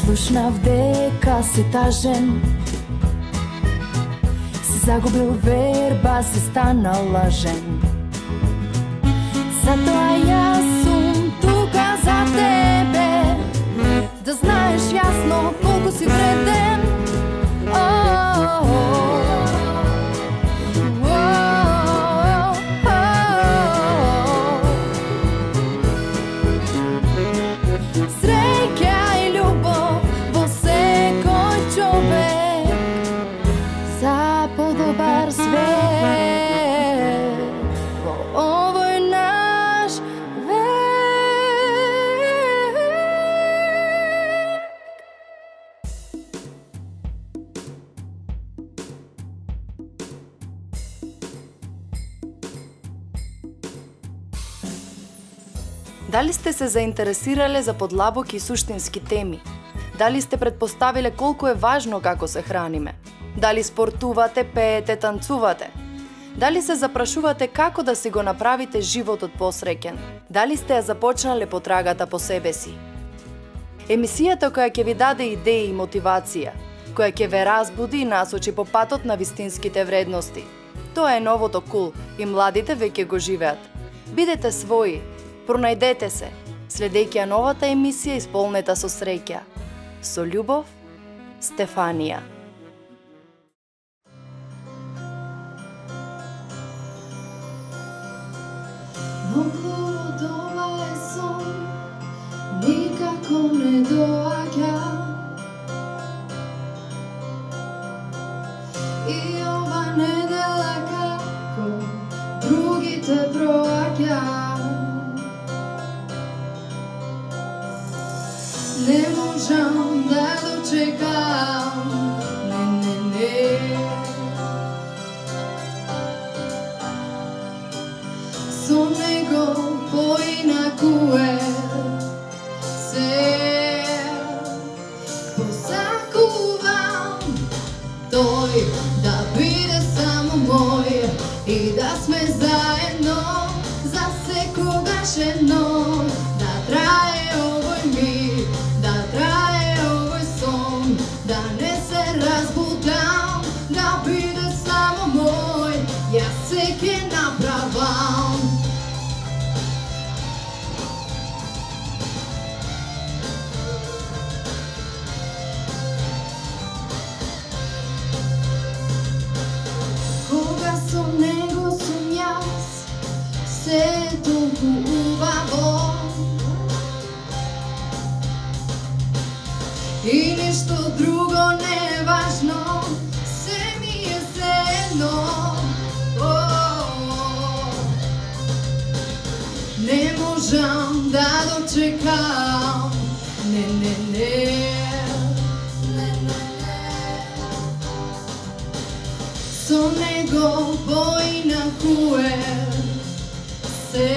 Слушнав дека си тажен, си загубил верба, си станал лажен. Затоа јас сум тука за тебе, да знаеш јасно колку си вреден. Среќа и љубов во секој човек за подобар свет во овој наш век. Дали сте се заинтересирале за подлабоки и суштински теми? Дали сте предпоставиле колку е важно како се храниме? Дали спортувате, пеете, танцувате? Дали се запрашувате како да си го направите животот посреќен? Дали сте ја започнале потрагата по себе си? Емисијата која ќе ви даде идеи и мотивација, која ќе ве разбуди и насочи по патот на вистинските вредности. Тоа е новото кул и младите веќе го живеат. Бидете своји, пронајдете се, следејќи ја новата емисија исполнета со среќа. Со љубов, Стефанија. Многу дома е сон, никако не доаѓа. И ова недела како другите проаѓа. Не можам да дочекам, не. Со него поинакуе се посакувам тој да биде само мој и да сме заедно за секогаш едно, да трае овој миг, да трае овој сон, да не се разбудам, да биде само мој, јас се ќе направам. Кога со него сум јас, се толку убаво и ништо друго не е важно, се ми е сеедно. Не можам да дочекам, не. Со него поинакуе се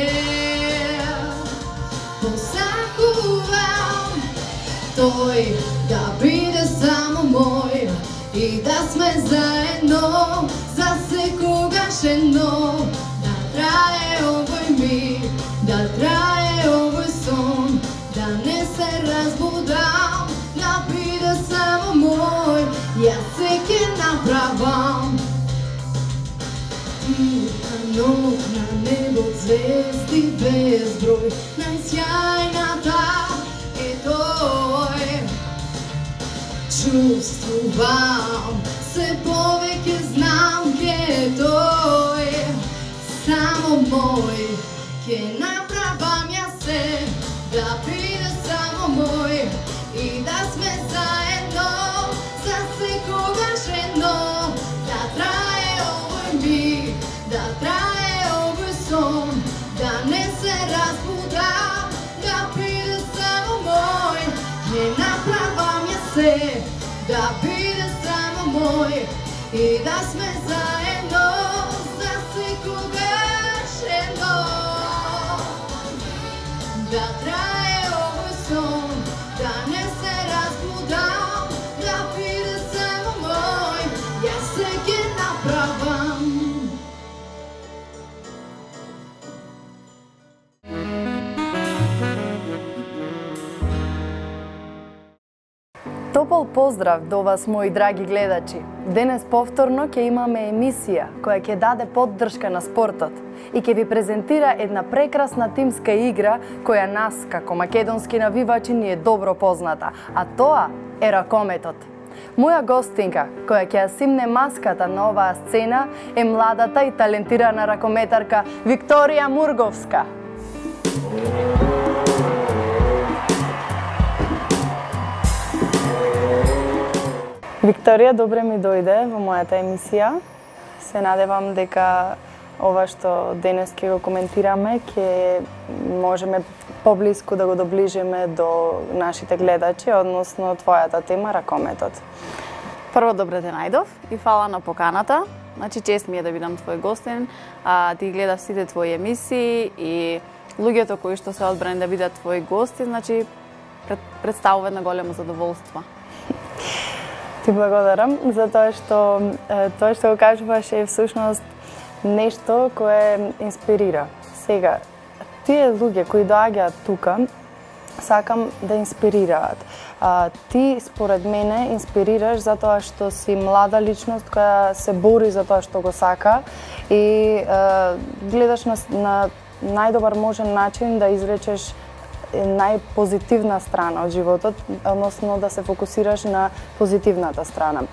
посакувам тој да биде само мој и да сме заедно за секогаш едно, да трае овој миг, да трае овој сон, да не се разбудам, да биде само мој, јас се ќе направам. Ног на небо звезди безброј, најсјајната е тој. Чувствувам, се повеќе знам ке е тој. Само мој, ке направам јас се, да биде само мој и да сме заедно за секогаш едно, да трае овој миг, да трае овој сон, да не се разбудам, да биде само мој, ќе направам јас се, да биде само мој и да сме заедно за секогаш едно, да трае овој сон, да не се разбудам, да биде само мој, јас се ќе направам. Топол поздрав до вас, мои драги гледачи. Денес повторно ќе имаме емисија која ќе даде поддршка на спортот и ќе ви презентира една прекрасна тимска игра која нас, како македонски навивачи, ни е добро позната, а тоа е ракометот. Моја гостинка, која ќе ја симне маската на оваа сцена, е младата и талентирана ракометарка Викторија Мурговска. Викторија, добре ми дојде во мојата емисија. Се надевам дека ова што денес ќе го коментираме ќе можеме поблиску да го доближиме до нашите гледачи, односно твојата тема ракометот. Прво, добре те најдов и фала на поканата. Значи, чест ми е да бидам твој гостин, ти гледав сите твои емисии и луѓето кои што се одбрани да бидат твои гости, значи представува едно големо задоволство. Ти благодарам за тоа што го кажуваш е всушност нешто кое инспирира. Сега, тие луѓе кои доаѓаат тука, сакам да инспирираат. Ти, според мене, инспирираш затоа што си млада личност која се бори за тоа што го сака и гледаш на најдобар можен начин да изречеш најпозитивна страна од животот, односно да се фокусираш на позитивната страна.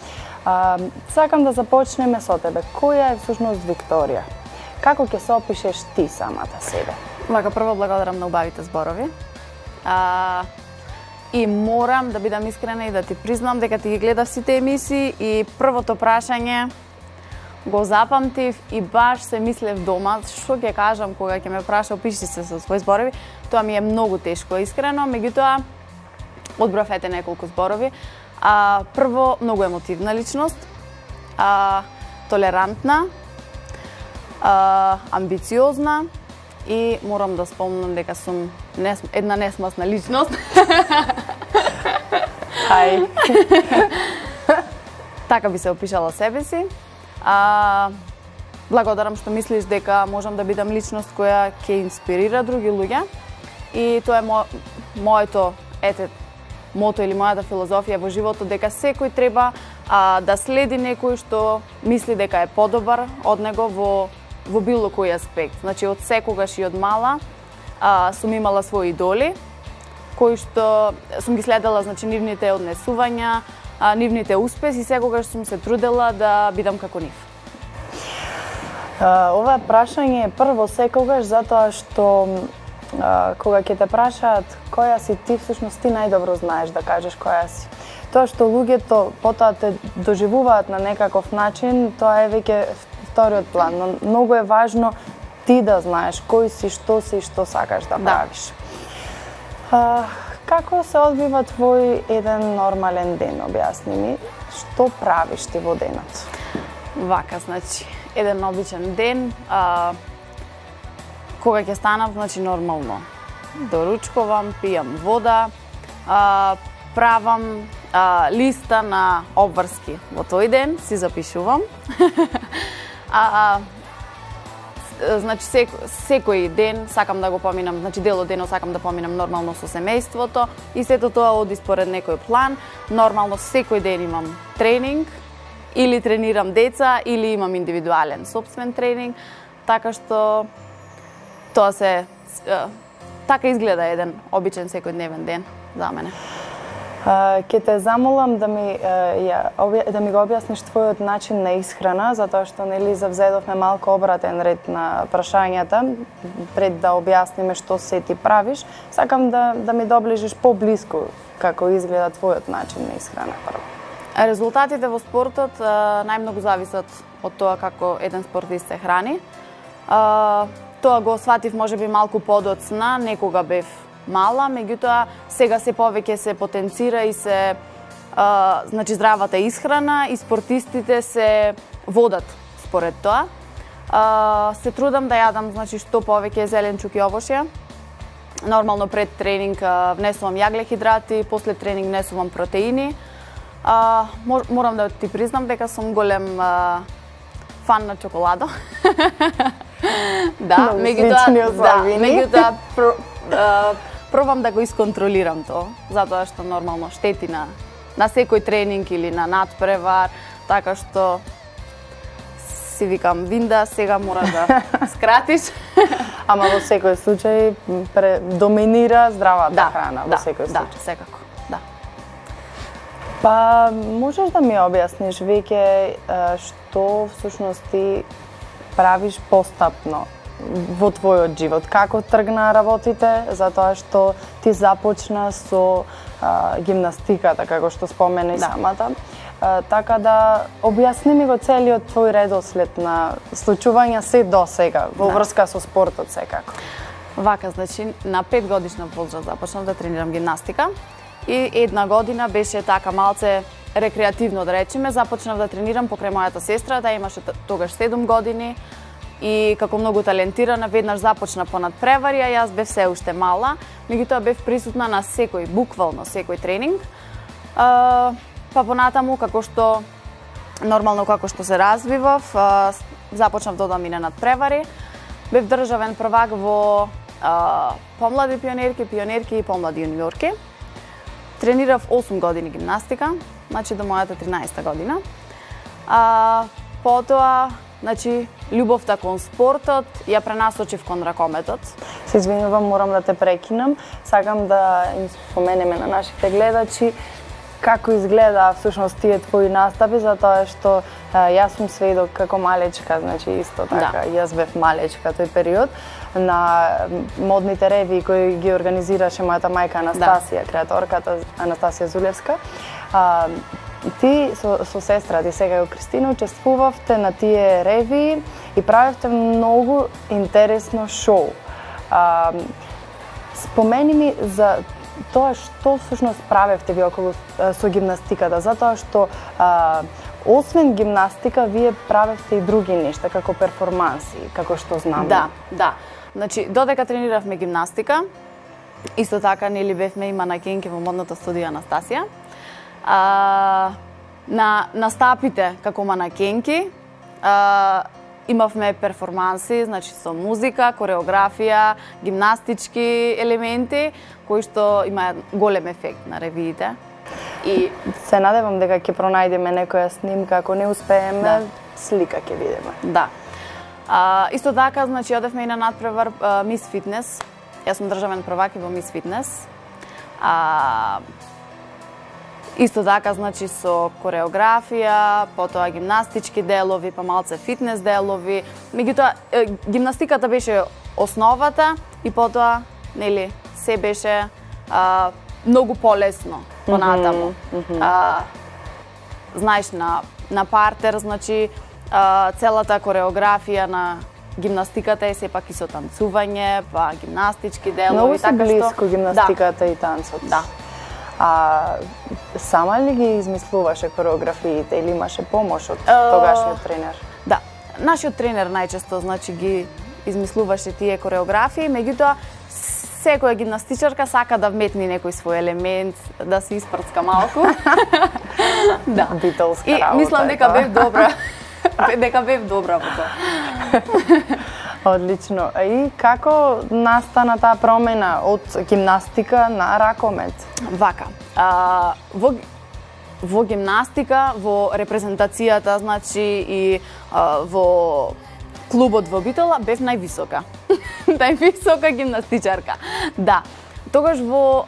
Сакам да започнеме со тебе. Која е всушност Викторија? Како ќе се опишеш ти самата себе? Вака, прво благодарам на убавите зборови. И морам да бидам искрена и да ти признам дека ти ги гледав сите емисии и првото прашање го запамтив и баш се мислев дома, што ќе кажам кога ќе ме праша опиши се со своји зборови, тоа ми е многу тешко искрено, меѓутоа одбрав ете неколку зборови. Прво, многу емотивна личност, толерантна, амбициозна и морам да спомнам дека сум една несмасна личност. Хај. Така би се опишала себе си. Благодарам што мислиш дека можам да бидам личност која ќе инспирира други луѓе и тоа е моето мото или мојата филозофија во животот, дека секој треба да следи некој што мисли дека е подобар од него во било кој аспект. Значи, од секогаш и од мала сум имала свои идоли, кои што сум ги следела, значи, нивните однесувања, нивните успеси и секогаш сум се трудела да бидам како нив. Ова прашање е прво секогаш затоа што кога ќе те прашаат која си ти, всушност ти најдобро знаеш да кажеш која си. Тоа што луѓето потоа те доживуваат на некаков начин, тоа е веќе вториот план, но многу е важно ти да знаеш кој си, што сакаш да правиш. Како се одвива твој еден нормален ден, објасни ми, што правиш ти во денот? Вака, значи, еден обичен ден, кога ќе станам, значи нормално доручкувам, пијам вода, правам листа на обврски во тој ден, си запишувам. Значи, секој ден сакам да го поминам, значи дел од денот сакам да поминам нормално со семејството и сето тоа оди според некој план. Нормално секој ден имам тренинг, или тренирам деца, или имам индивидуален сопствен тренинг, така што тоа така изгледа еден обичен секојдневен ден за мене. Ќе те замолам да ми го објасниш твојот начин на исхрана, затоа што нели завзедовме малку обратен ред на прашањата, пред да објасниме што се ти правиш. Сакам да ми доближиш поблиску како изгледа твојот начин на исхрана прво. Резултатите во спортот најмногу зависат од тоа како еден спортист се храни. Тоа го сватив можеби малку подоцна, некога бев мала, меѓутоа сега се повеќе се потенцира и се значи здравата исхрана и спортистите се водат според тоа. Се трудам да јадам, значи, што повеќе зеленчук и овошје. Нормално пред тренинг внесувам јаглехидрати, после тренинг внесувам протеини. Морам да ти признам дека сум голем фан на чоколадо. Да, меѓутоа пробам да го исконтролирам тоа, затоа што нормално штети на на секој тренинг или на надпревар, така што си викам, Винда, сега мораш да скратиш. Ама во секој случај доминира здравата храна во секој случај. Да, секако. Да. Па можеш да ми објасниш веќе што всушност ти правиш постапно во твојот живот? Како тргна работите, затоа што ти започна со гимнастиката, како што спомена и самата. Така да објасни ми го целиот твој редослед на случувања се до сега, во врска со спортот секако. Вака, значи, на 5 годишна возраст започнав да тренирам гимнастика и една година беше така малце рекреативно, да речеме. Започнав да тренирам покрај мојата сестра, таа имаше тогаш 7 години и како многу талентирана, веднаш започна по надпревари, а јас бев се уште мала, меѓутоа бев присутна на секој, буквално секој тренинг. Па понатаму, како што нормално како што се развивав, започнав да одам и на надпревари. Бев државен првак во помлади пионерки и помлади јуниорки. Тренирав 8 години гимнастика, значи до мојата 13-та година. Потоа, значи, љубовта кон спортот ја пренасочив кон ракометот. Се извинувам, морам да те прекинам. Сакам да им споменеме на нашите гледачи како изгледа всушност тие твои настапи, затоа што јас сум сведок како малечка, значи исто така, јас бев малечка тој период, на модните ревии кои ги организираше мојата мајка Анастасија, креаторката Анастасија Зулевска. Ти со сестра ти сега Кристина учествувавте на тие ревии и правевте многу интересно шоу. Спомени ми за тоа што всушност правевте ви околу со гимнастиката, затоа што освен гимнастика вие правевте и други нешта како перформанси, како што знам. Да. Значи, додека трениравме гимнастика, исто така нели бевме и манекенки во модната студија Анастасија. На настапите како манекенки имавме перформанси, значи со музика, кореографија, гимнастички елементи кои што има голем ефект на ревиите. И се надевам дека ќе пронајдеме некоја снимка, ако не успееме, слика ќе видиме. Да. Исто така, значи, одевме и на надпревар Мис Фитнес. Јас сум државен првак и во Мис Фитнес. Исто така, значи, со кореографија, потоа гимнастички делови, па малце фитнес делови. Меѓутоа, гимнастиката беше основата и потоа, нели, се беше многу полесно понатаму. Знаеш, на партер, значи, целата кореографија на гимнастиката е сепак и со танцување, па гимнастички делови. Многу се близко гимнастиката и танцот. Да. Сама ли ги измислуваше кореографиите или имаше помош од тогашниот тренер? Да, нашиот тренер најчесто, значи, ги измислуваше тие кореографии, меѓутоа секоја гимнастичарка сака да вметни некој свој елемент, да се испрцка малку. Да. Битолска работа. И мислам дека бев добра. Дека бев добра во тоа. Одлично. И како настана таа промена од гимнастика на ракомет? Вака. Во гимнастика, во репрезентацијата, значи и во клубот во Битола бев највисока. Највисока гимнастичарка. Да. Тогаш во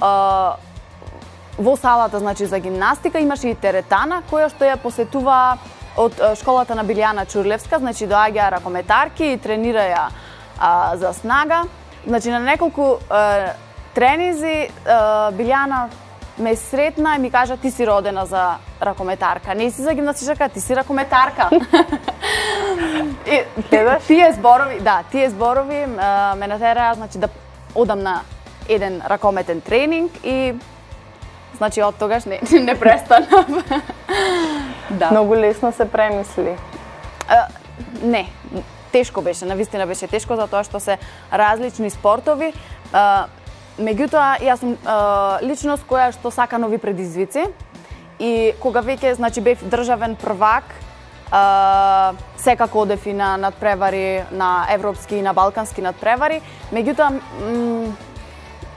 салата, значи, за гимнастика имаше и теретана која што ја посетува од школата на Билјана Чурлевска, значи доаѓаа ракометарки и тренираја за снага. Значи на неколку тренизи Билјана ме сретна и ми кажа: ти си родена за ракометарка, не си за гимнастичарка, ти си ракометарка. Тие зборови ме натераа, значи, да одам на еден ракометен тренинг и значи од тогаш не престанав. Да. Многу лесно се премисли. Не, тешко беше, навистина беше тешко затоа што се различни спортови. Меѓутоа, јас сум личност која што сака нови предизвици и кога веќе, значи, бев државен првак, секако одев и на надпревари, на европски и на балкански надпревари, меѓутоа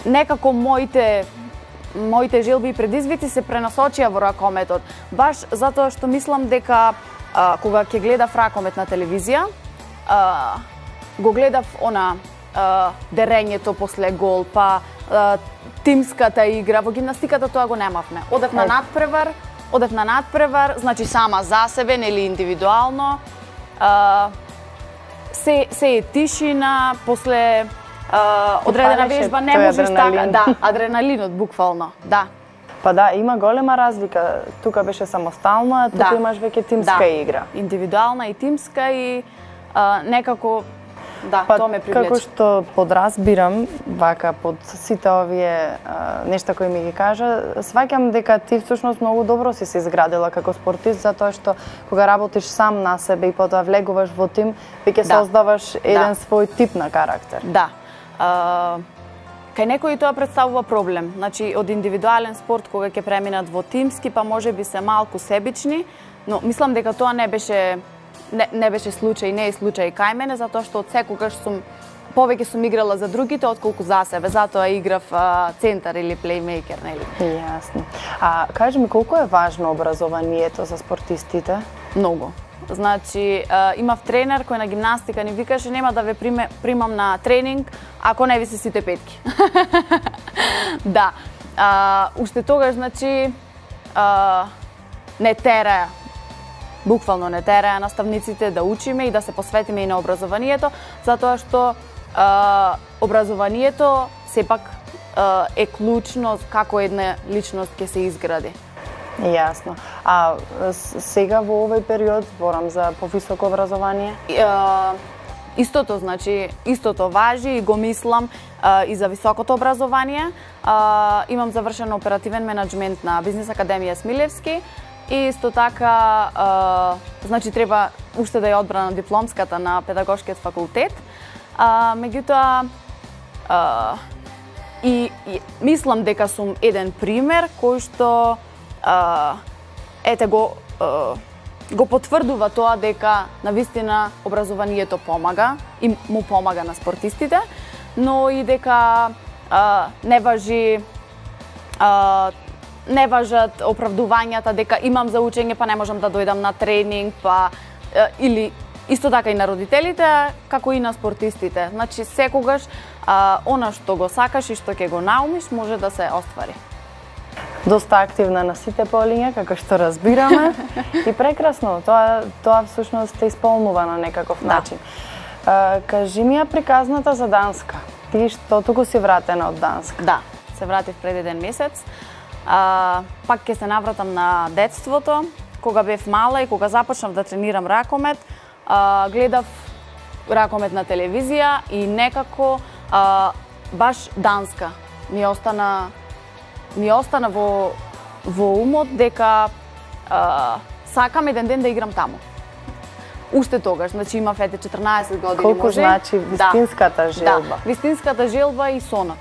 некако моите желби и предизвици се пренасочија во ракометот. Баш затоа што мислам дека кога ќе гледав ракомет на телевизија, го гледав дерењето после гол, па тимската игра, во гимнастиката тоа го немавме. Одев на надпревар, значи сама за себе, нели индивидуално. Се е тишина, после одредена вежба не можеш така, да, адреналинот буквално, да. Па да, има голема разлика. Тука беше самостално, а тука имаш веќе тимска игра. Индивидуална и тимска и некако тоа ме привлече. Како што подразбирам, вака под сите овие нешта кои ми ги кажа, сваќам дека ти всушност многу добро си се изградила како спортист, затоа што кога работиш сам на себе и потоа влегуваш во тим, веќе создаваш еден свој тип на карактер. Да. Кај некои тоа представува проблем. Значи, од индивидуален спорт, кога ќе преминат во тимски, па може би се малку себични, но мислам дека тоа не беше случај, не е случај кај мене, затоа што од секогаш повеќе сум играла за другите отколку за себе, затоа играв центар или плеймейкер, нели? Јасно. А кажи ми, колку е важно образованието за спортистите? Многу. Значи, имав тренер кој на гимнастика ни викаше нема да ве примам на тренинг ако не ви се сите петки. Да. Уште тогаш, значи, не тераа, буквално не тераа наставниците да учиме и да се посветиме и на образованието, затоа што образованието сепак е клучно како една личност ќе се изгради. Јасно. А сега во овој период зборам за повисоко образование? Истото, значи, истото важи и го мислам и за високото образование. Имам завршен оперативен менеджмент на Бизнес академија Смилевски и исто така, значи, треба уште да ја одбрана дипломската на педагошкиот факултет. Меѓутоа, и мислам дека сум еден пример кој што го потврдува тоа дека навистина образованието помага и му помага на спортистите, но и дека не важат оправдувањата дека имам за учење па не можам да дојдам на тренинг, па или исто така и на родителите, како и на спортистите. Значи секогаш она што го сакаш и што ќе го наумиш може да се оствари. Доста активна на сите полиња, како што разбираме. И прекрасно, тоа всушност те исполнува на некаков начин. Кажи ми ја приказната за Данска. Ти што туку си вратена од Данска? Да, се вратив пред еден месец. Пак ќе се навратам на детството, кога бев мала и кога започнав да тренирам ракомет, гледав ракомет на телевизија и некако баш Данска ми остана во умот дека сакам еден ден да играм таму. Уште тогаш, значи имав 14 години. Колку значи вистинската желба? Да, вистинската желба и сонот.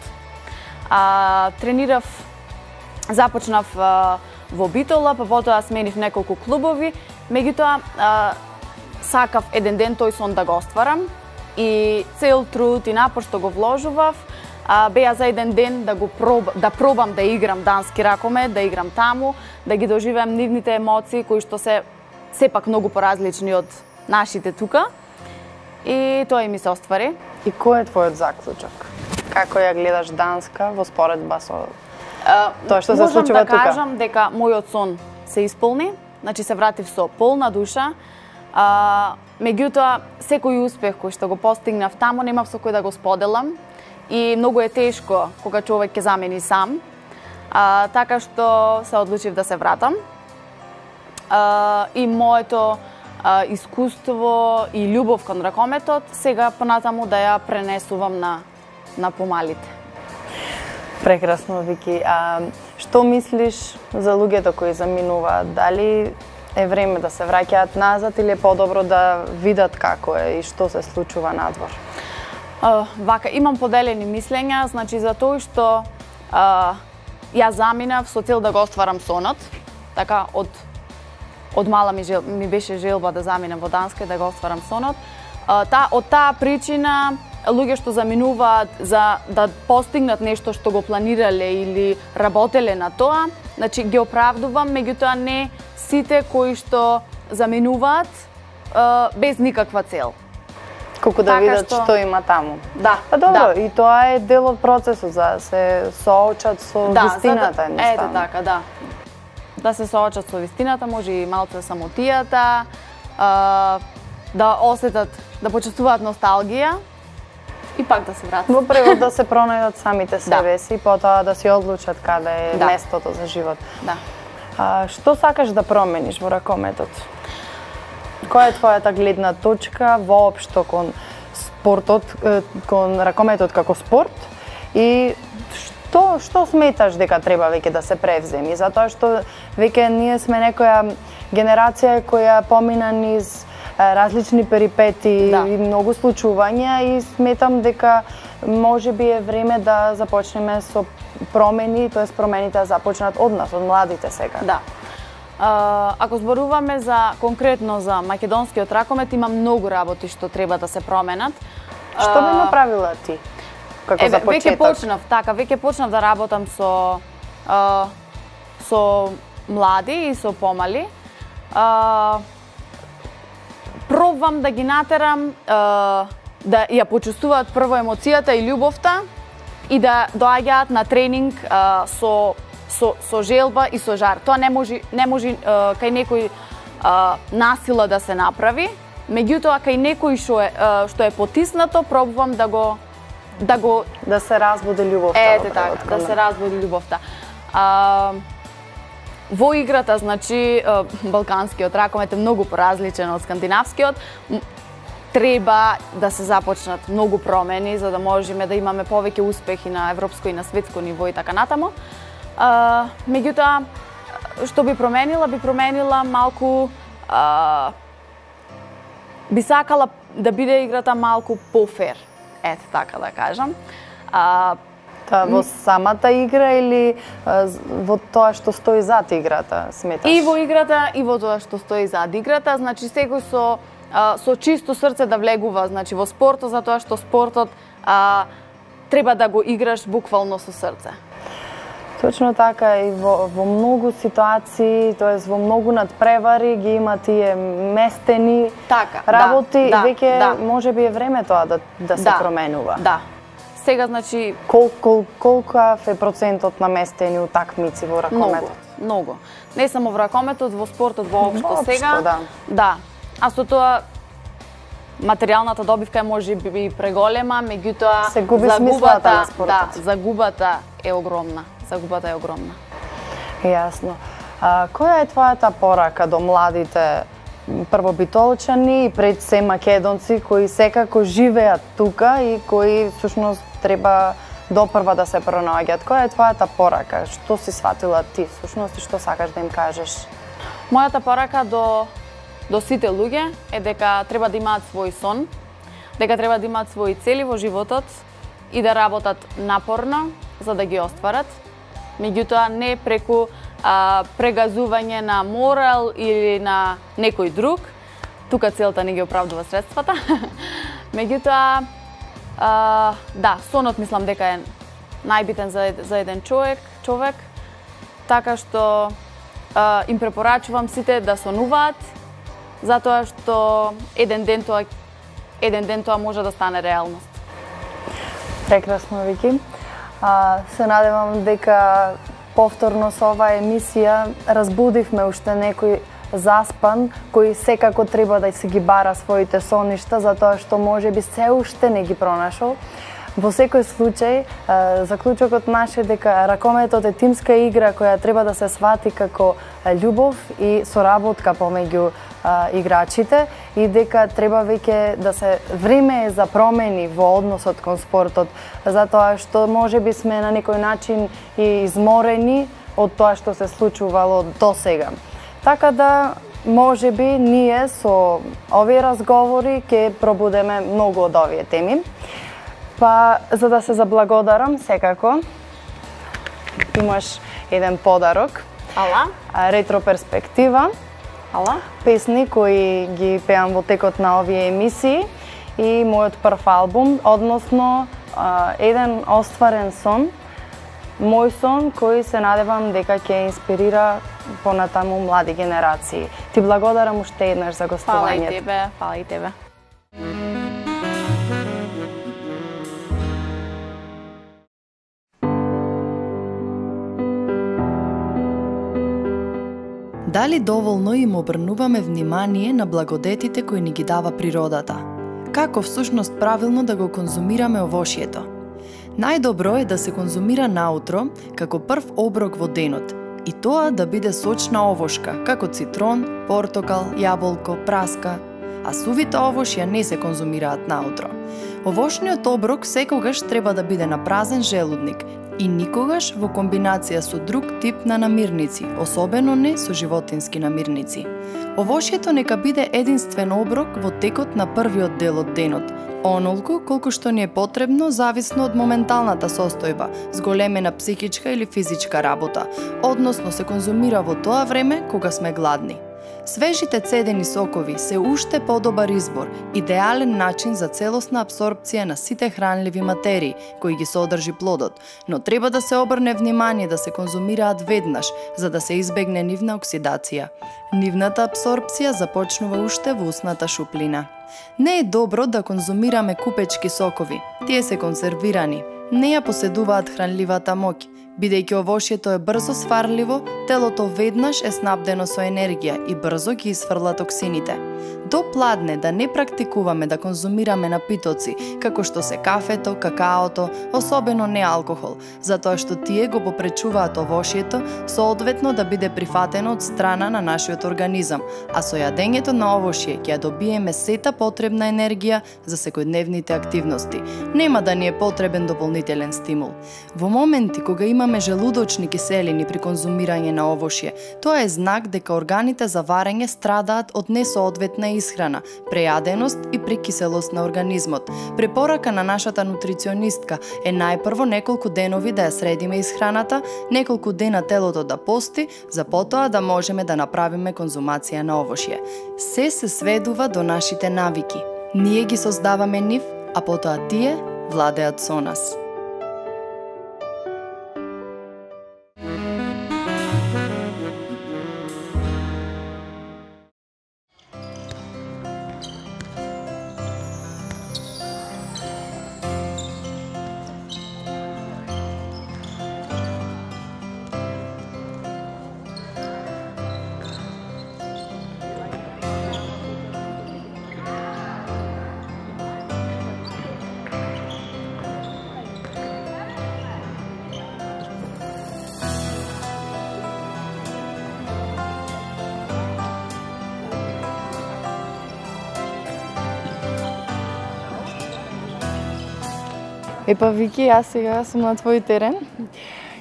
Започнав во Битола, па потоа сменив неколку клубови, меѓутоа сакав еден ден тој сон да го остварам и цел труд и напор што го вложував беа за еден ден да пробам да играм дански ракомет, да играм таму, да ги доживеам нивните емоции кои што се сепак многу поразлични од нашите тука. И тоа и ми се оствари. И кој е твојот заклучок? Како ја гледаш Данска во споредба со тоа што се случува тука? Можам да кажам дека мојот сон се исполни, значи се вратив со полна душа. Меѓутоа, секој успех кој што го постигнав таму немав со кој да го споделам и многу е тешко кога човек ќе замени сам. Така што се одлучив да се вратам. И моето искуство и љубов кон ракометот сега понатаму да ја пренесувам на помалите. Прекрасно, Вики. Што мислиш за луѓето кои заминуваат? Дали е време да се враќаат назад или е подобро да видат како е и што се случува надвор? Вака, имам поделени мислења, значи за тој што ја заминав со цел да го остварам сонот. Така, од мала ми беше желба да заминам во Данска и да го остварам сонот. Од таа причина луѓе што заминуваат за да постигнат нешто што го планирале или работеле на тоа, значи ги оправдувам, меѓутоа не сите кои што заминуваат без никаква цел. Колку да видат што има таму. Да. Па добро, и тоа е дел од процесот за да се соочат со вистината едноставно. Ете така, да. Да се соочат со вистината, може и малце самотијата, да осетат, да почувствуваат носталгија и пак да се вратат. Во превод да се пронајдат самите себе си, потоа да си одлучат каде е местото за живот. Да. Што сакаш да промениш во ракометот? Која е твојата гледна точка воопшто кон спортот, кон ракометот како спорт и што сметаш дека треба веќе да се превземи? Затоа што веќе ние сме некоја генерација која помина низ различни перипети и многу случувања и сметам дека можеби е време да започнеме со промени, тоест промените да започнат од нас, од младите сега. Да. Ако зборуваме за конкретно за македонскиот ракомет, има многу работи што треба да се променат. Што би направила ти? Како за почеток? Веќе почнав да работам со млади и со помали. Пробвам да ги натерам да ја почувствуваат прво емоцијата и љубовта и да доаѓаат на тренинг со желба и со жар. Тоа не може кај некој насила да се направи, меѓутоа кај некој што е потиснато, пробувам да се разбуди љубовта. Ете така, да се разбуди љубовта. Во играта, значи, балканскиот ракомет е многу поразличен од скандинавскиот. Треба да се започнат многу промени за да можеме да имаме повеќе успехи на европско и на светско ниво и така натаму. Меѓутоа, што би променила малку, би сакала да биде играта малку пофер, ете така да кажам. Во самата игра или во тоа што стои зад играта, сметаш? И во играта, и во тоа што стои зад играта, значи секој со чисто срце да влегува, значи во спортот, затоа што спортот треба да го играш буквално со срце. Точно така и во многу ситуации, тоест во многу надпревари ги има тие местени работи, веќе можеби е време тоа да се променува. Да. Сега, значи... Колкав е процентот на местени утакмици во ракометот? Многу. Не само во ракометот, во спортот воопшто сега. Да. А со тоа материјалната добивка е можеби преголема, меѓутоа се губи смислата на спортот. Да, загубата е огромна. Јасно. Која е твојата порака до младите првобитолчани и пред се македонци кои секако живеат тука и кои всушност треба допрва да се пронаоѓаат? Која е твојата порака? Што си сватила ти всушност и што сакаш да им кажеш? Мојата порака до сите луѓе е дека треба да имаат свој сон, дека треба да имаат своји цели во животот и да работат напорно за да ги остварат. Меѓутоа не преку прегазување на морал или на некој друг. Тука целта не ги оправдува средствата. Меѓутоа, да, сонот мислам дека е најбитен за еден човек, така што им препорачувам сите да сонуваат, затоа што еден ден тоа може да стане реалност. Прекрасно, Вики. Се надевам дека повторно со оваа емисија разбудивме уште некој заспан кој секако треба да си ги бара своите соништа затоа што можеби се уште не ги пронашол. Во секој случај, заклучокот наш е дека ракометот е тимска игра која треба да се свати како љубов и соработка помеѓу играчите и дека треба веќе да се време за промени во односот кон спортот, затоа што можеби сме на некој начин и изморени од тоа што се случувало до сега. Така да, можеби ние со овие разговори ќе пробудеме многу од овие теми. Па, за да се заблагодарам, секако, имаш еден подарок. Ала? Ретроперспектива. Ала? Песни кои ги пеам во текот на овие емисии и мојот прв албум, односно еден остварен сон, мој сон кој се надевам дека ќе инспирира понатаму млади генерации. Ти благодарам уште еднаш за гостувањето. Фала и тебе. Дали доволно им обрнуваме внимание на благодетите кои ни ги дава природата? Како всушност правилно да го конзумираме овошјето? Најдобро е да се конзумира наутро како прв оброк во денот, и тоа да биде сочна овошка, како цитрон, портокал, јаболко, праска, а сувите овошја не се конзумираат наутро. Овошниот оброк секогаш треба да биде на празен желудник и никогаш во комбинација со друг тип на намирници, особено не со животински намирници. Овошјето нека биде единствен оброк во текот на првиот дел од денот, онолку колку што ни е потребно зависно од моменталната состојба, зголемена психичка или физичка работа, односно се конзумира во тоа време кога сме гладни. Свежите цедени сокови се уште подобар избор, идеален начин за целосна апсорбција на сите хранливи материи кои ги содржи плодот, но треба да се обрне внимание да се конзумираат веднаш, за да се избегне нивна оксидација. Нивната апсорбција започнува уште во устната шуплина. Не е добро да конзумираме купечки сокови, тие се консервирани, не ја поседуваат хранливата моќ. Бидејќи овошјето е брзо сварливо, телото веднаш е снабдено со енергија и брзо ги изфрла токсините. До пладне да не практикуваме да конзумираме напитоци, како што се кафето, какаото, особено не алкохол, затоа што тие го попречуваат овошјето соодветно да биде прифатено од страна на нашиот организам, а со јадењето на овошје ќе ја добиеме сета потребна енергија за секојдневните активности. Нема да ни е потребен дополнителен стимул. Во моменти кога имаме желудочни киселини при конзумирање на овошје, тоа е знак дека органите за варење страдаат од несоодветна исхрана, прејаденост и прекиселост на организмот. Препорака на нашата нутриционистка е најпрво неколку денови да ја средиме исхраната, неколку дена телото да пости, за потоа да можеме да направиме конзумација на овошје. Се сведува до нашите навики. Ние ги создаваме нив, а потоа тие владеат со нас. Епа, Вики, јас сега сум на твој терен.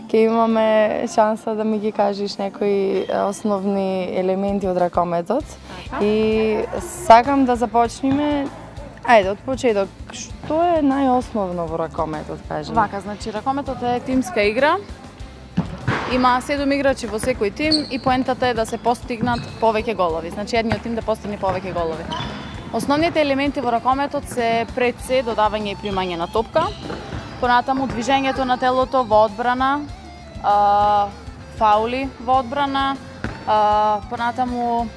Ке имаме шанса да ми ги кажеш некои основни елементи од ракометот. И сакам да започнеме, ајде, од почеток. Што е најосновно во ракометот, кажи? Вака, значи, ракометот е тимска игра. Има 7 играчи во секој тим и поентата е да се постигнат повеќе голови. Значи, едниот тим да постигне повеќе голови. Основните елементи во ракометот се пред се додавање и примање на топка, понатаму движењето на телото во одбрана, фаули во одбрана, понатаму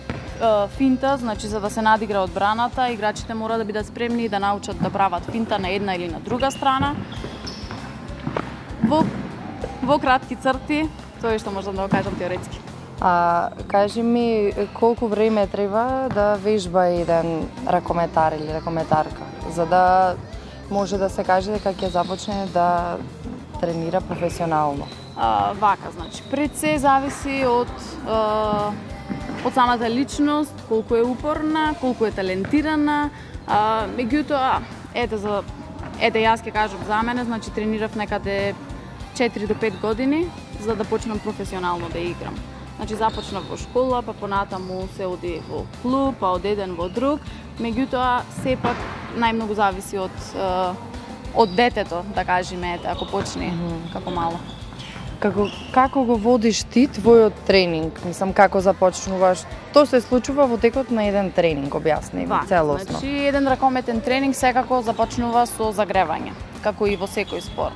финта, значи за да се надигра одбраната, играчите мора да бидат спремни да научат да прават финта на една или на друга страна. Во кратки црти, тоа е што можам да го кажам теоретски. Кажи ми, колку време треба да вежба еден ракометар или ракометарка, за да може да се каже дека ќе започне да тренира професионално? Вака, значи, пред се зависи од самата личност, колку е упорна, колку е талентирана. Меѓутоа, ете јас ќе кажам за мене, значи тренирав некаде 4 до 5 години за да почнам професионално да играм. Значи започнав во школа, па понатаму се оди во клуб, па од еден во друг. Меѓутоа, сепак најмногу зависи од детето, да кажеме, ако почне како мало. Како го водиш ти твојот тренинг? Мислам, како започнуваш? Тоа се случува во текот на еден тренинг, објасни ми целосно. Значи, еден ракометен тренинг секако започнува со загревање, како и во секој спорт.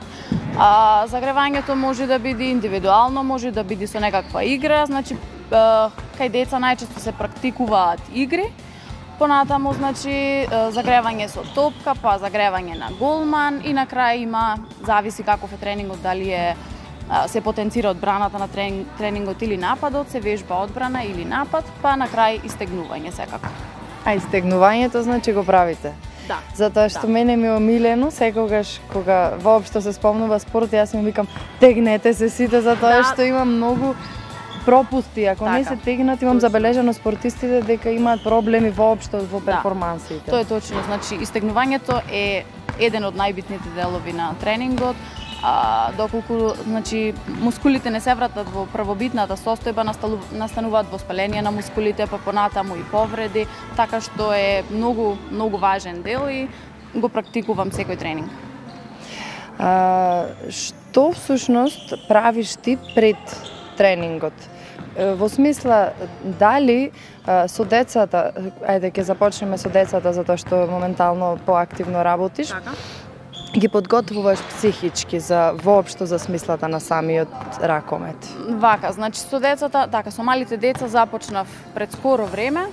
Загревањето може да биде индивидуално, може да биде со некаква игра, значи кај деца најчесто се практикуваат игри. Понатаму, значи, загревање со топка, па загревање на голман и на крај има, зависи каков е тренингот, дали се потенцира одбраната на тренингот или нападот, се вежба одбрана или напад, па на крај истегнување секако. А истегнувањето значи го правите? Да. Затоа што мене ми е омилено, секогаш кога воопшто се спомнува спорт, јас ми викам тегнете се сите, затоа што има многу пропусти. Ако не се тегнат, имам забележано спортистите дека имаат проблеми воопшто во перформансите. Тоа е точно, значи истегнувањето е еден од најбитните делови на тренингот. Доколку, значи, мускулите не се вратат во првобитната состојба, настануваат воспаление на мускулите, па понатаму и повреди, така што е многу важен дел и го практикувам секој тренинг. Што всушност правиш ти пред тренингот? Во смисла, дали со децата, ајде ќе започнеме со децата затоа што моментално поактивно работиш, ги подготвуваш психички за воопшто за смислата на самиот ракомет? Вака, значи со децата, така, со малите деца започнав пред скоро време.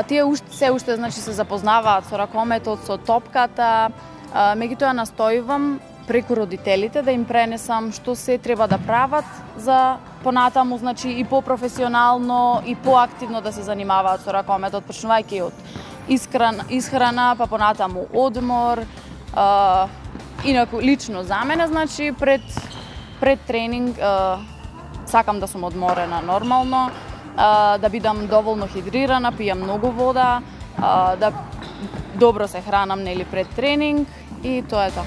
Тие се уште значи се запознаваат со ракометот, со топката, меѓутоа настојувам преку родителите да им пренесам што се треба да прават за понатаму, значи и попрофесионално и поактивно да се занимаваат со ракометот, почнувајќи од исхрана, па понатаму одмор. Инаку лично за мене, значи пред тренинг сакам да сум одморена нормално, да бидам доволно хидрирана, пијам многу вода, да добро се хранам нели пред тренинг и тоа е тоа.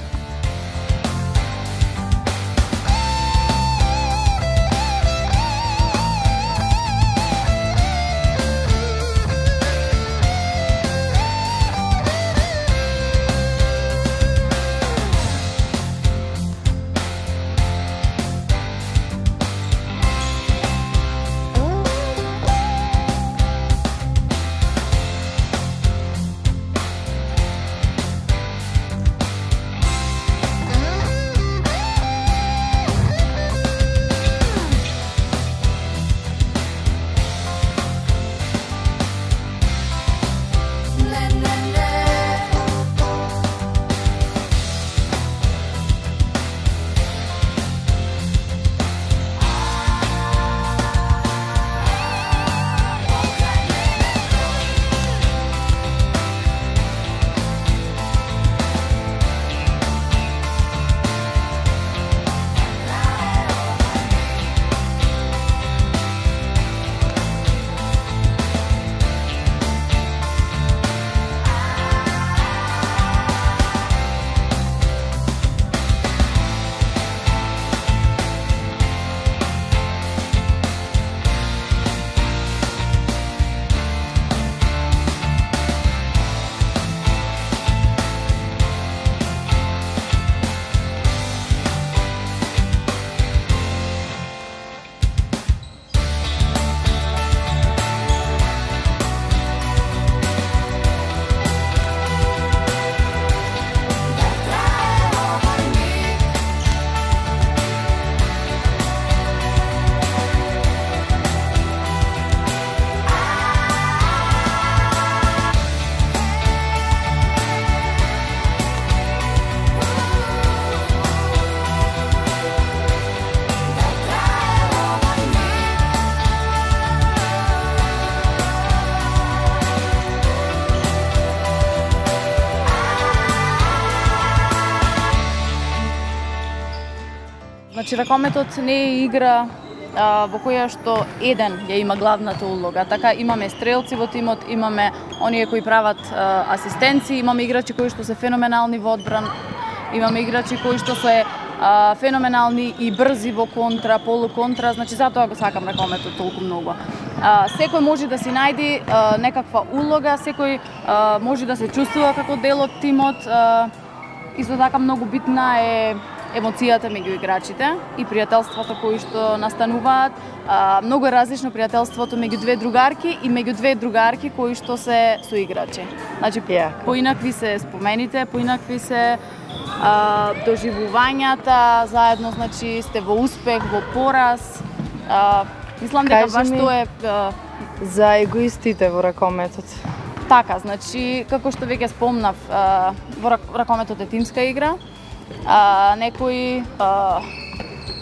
Значи, ракометот не е игра во која што еден ја има главната улога. Така имаме стрелци во тимот, имаме оние кои прават асистенции, имаме играчи кои што се феноменални во одбран, имаме играчи кои што се феноменални и брзи во контра, полуконтра, значи затоа го сакам ракометот толку многу. Секој може да си најди некаква улога, секој може да се чувствува како дел од тимот. Исто така многу битна е емоцијата меѓу играчите и пријателството кои што настануваат. Многу е различно пријателството меѓу две другарки и меѓу две другарки кои што се соиграчи. Значи, поинакви се спомените, поинакви се доживувањата, заедно, значи, сте во успех, во пораз. Мислам дека баш тоа е за егоистите во ракометот. Така, значи, како што веќе спомнав, во ракометот е тимска игра. Некои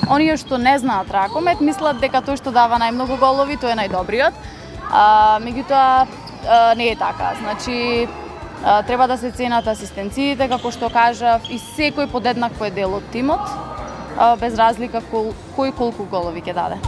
оние што не знаат ракомет мислат дека тој што дава најмногу голови тој е најдобриот. Меѓутоа не е така. Значи, треба да се ценат асистенциите, како што кажав, и секој подеднакво е дел од тимот, без разлика кој колку голови ќе даде.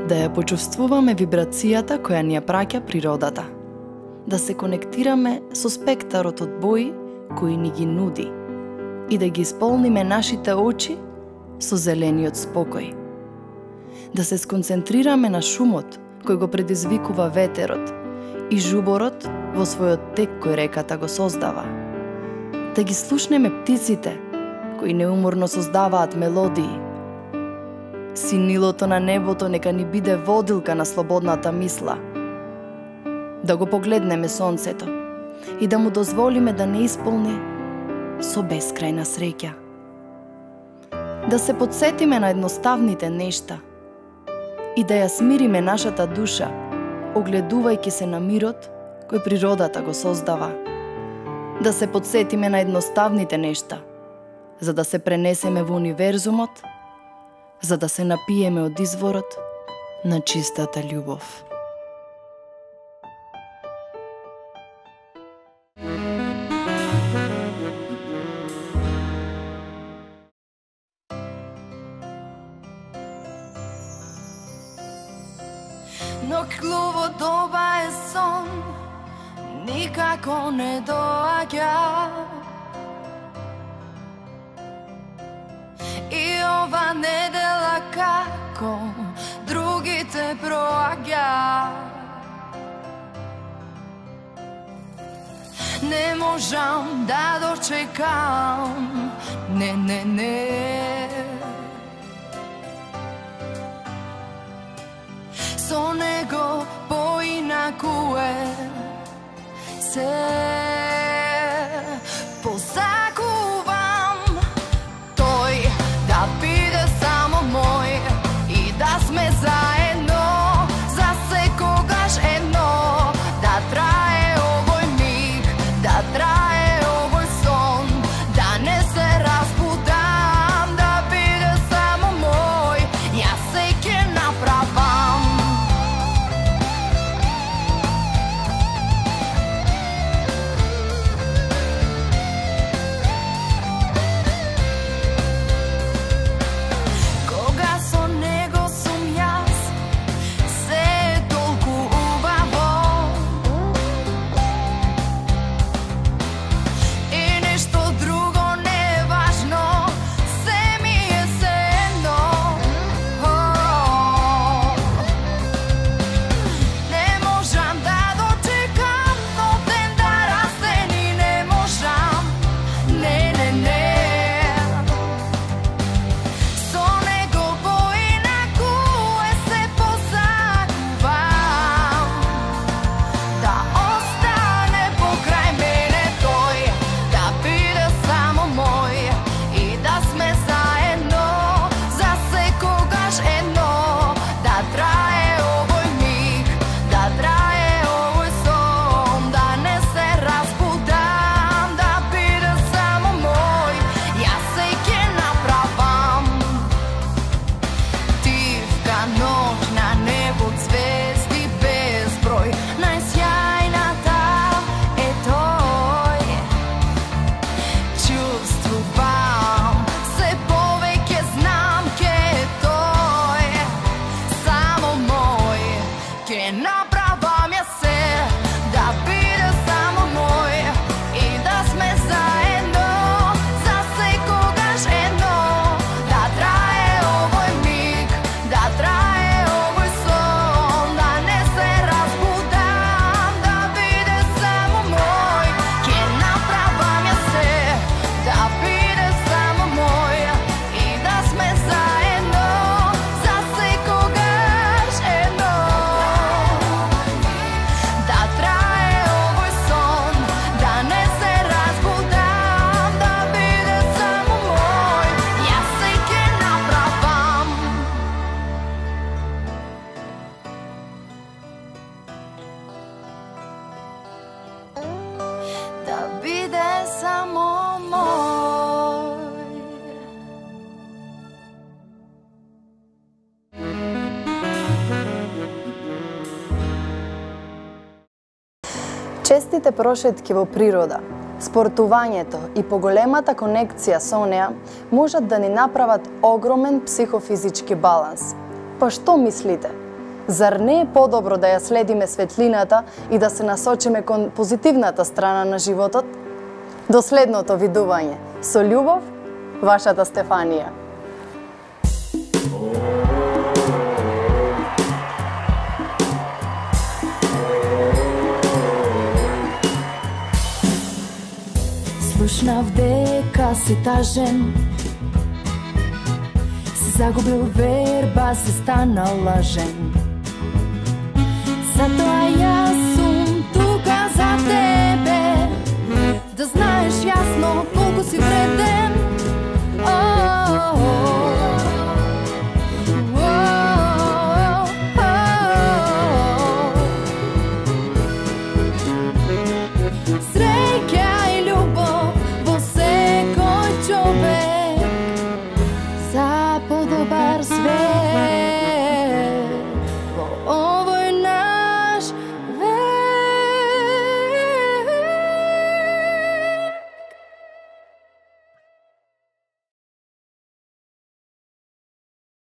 Да ја почувствуваме вибрацијата која ни ја праќа природата. Да се конектираме со спектарот од бои кои ни ги нуди и да ги исполниме нашите очи со зелениот спокој. Да се сконцентрираме на шумот кој го предизвикува ветерот и жуборот во својот тек кој реката го создава. Да ги слушнеме птиците кои неуморно создаваат мелодии. Синилото на небото нека ни биде водилка на слободната мисла. Да го погледнеме сонцето и да му дозволиме да не исполни со бескрајна среќа. Да се подсетиме на едноставните нешта и да ја смириме нашата душа, огледувајќи се на мирот кој природата го создава. Да се подсетиме на едноставните нешта, за да се пренесеме во универзумот, за да се напиеме од изворот на чистата љубов. Но клуво доба е сон, никако не доаѓа. И ова недела како другите проаѓа. Не можам да дочекам, не. Со него поинаку е, се посакувам тој да биде само мој и да сме заедно за секогаш едно, да трае овој миг, да трае овој сон, да не се разбудам, да биде само мој, јас се ќе направам. направам ја се да биде само мој и да сме заедно за секогаш едно, да трае овој миг, да трае овој сон, да не се разбудам, да биде само мој. Ќе направам ја се да биде само мој и да сме заедно за секогаш едно, да трае овој сон, да не се разбудам, да биде само мој. Јас се ќе направам. Да биде само мој. Честите прошетки во природа, спортувањето и поголемата конекција со неа можат да ни направат огромен психофизички баланс. Па што мислите? Зар не е подобро да ја следиме светлината и да се насочиме кон позитивната страна на животот? До следното видување. Со љубов, вашата Стефанија. Слушнав дека си тажен, си загубил верба, си станал лажен. Затоа ја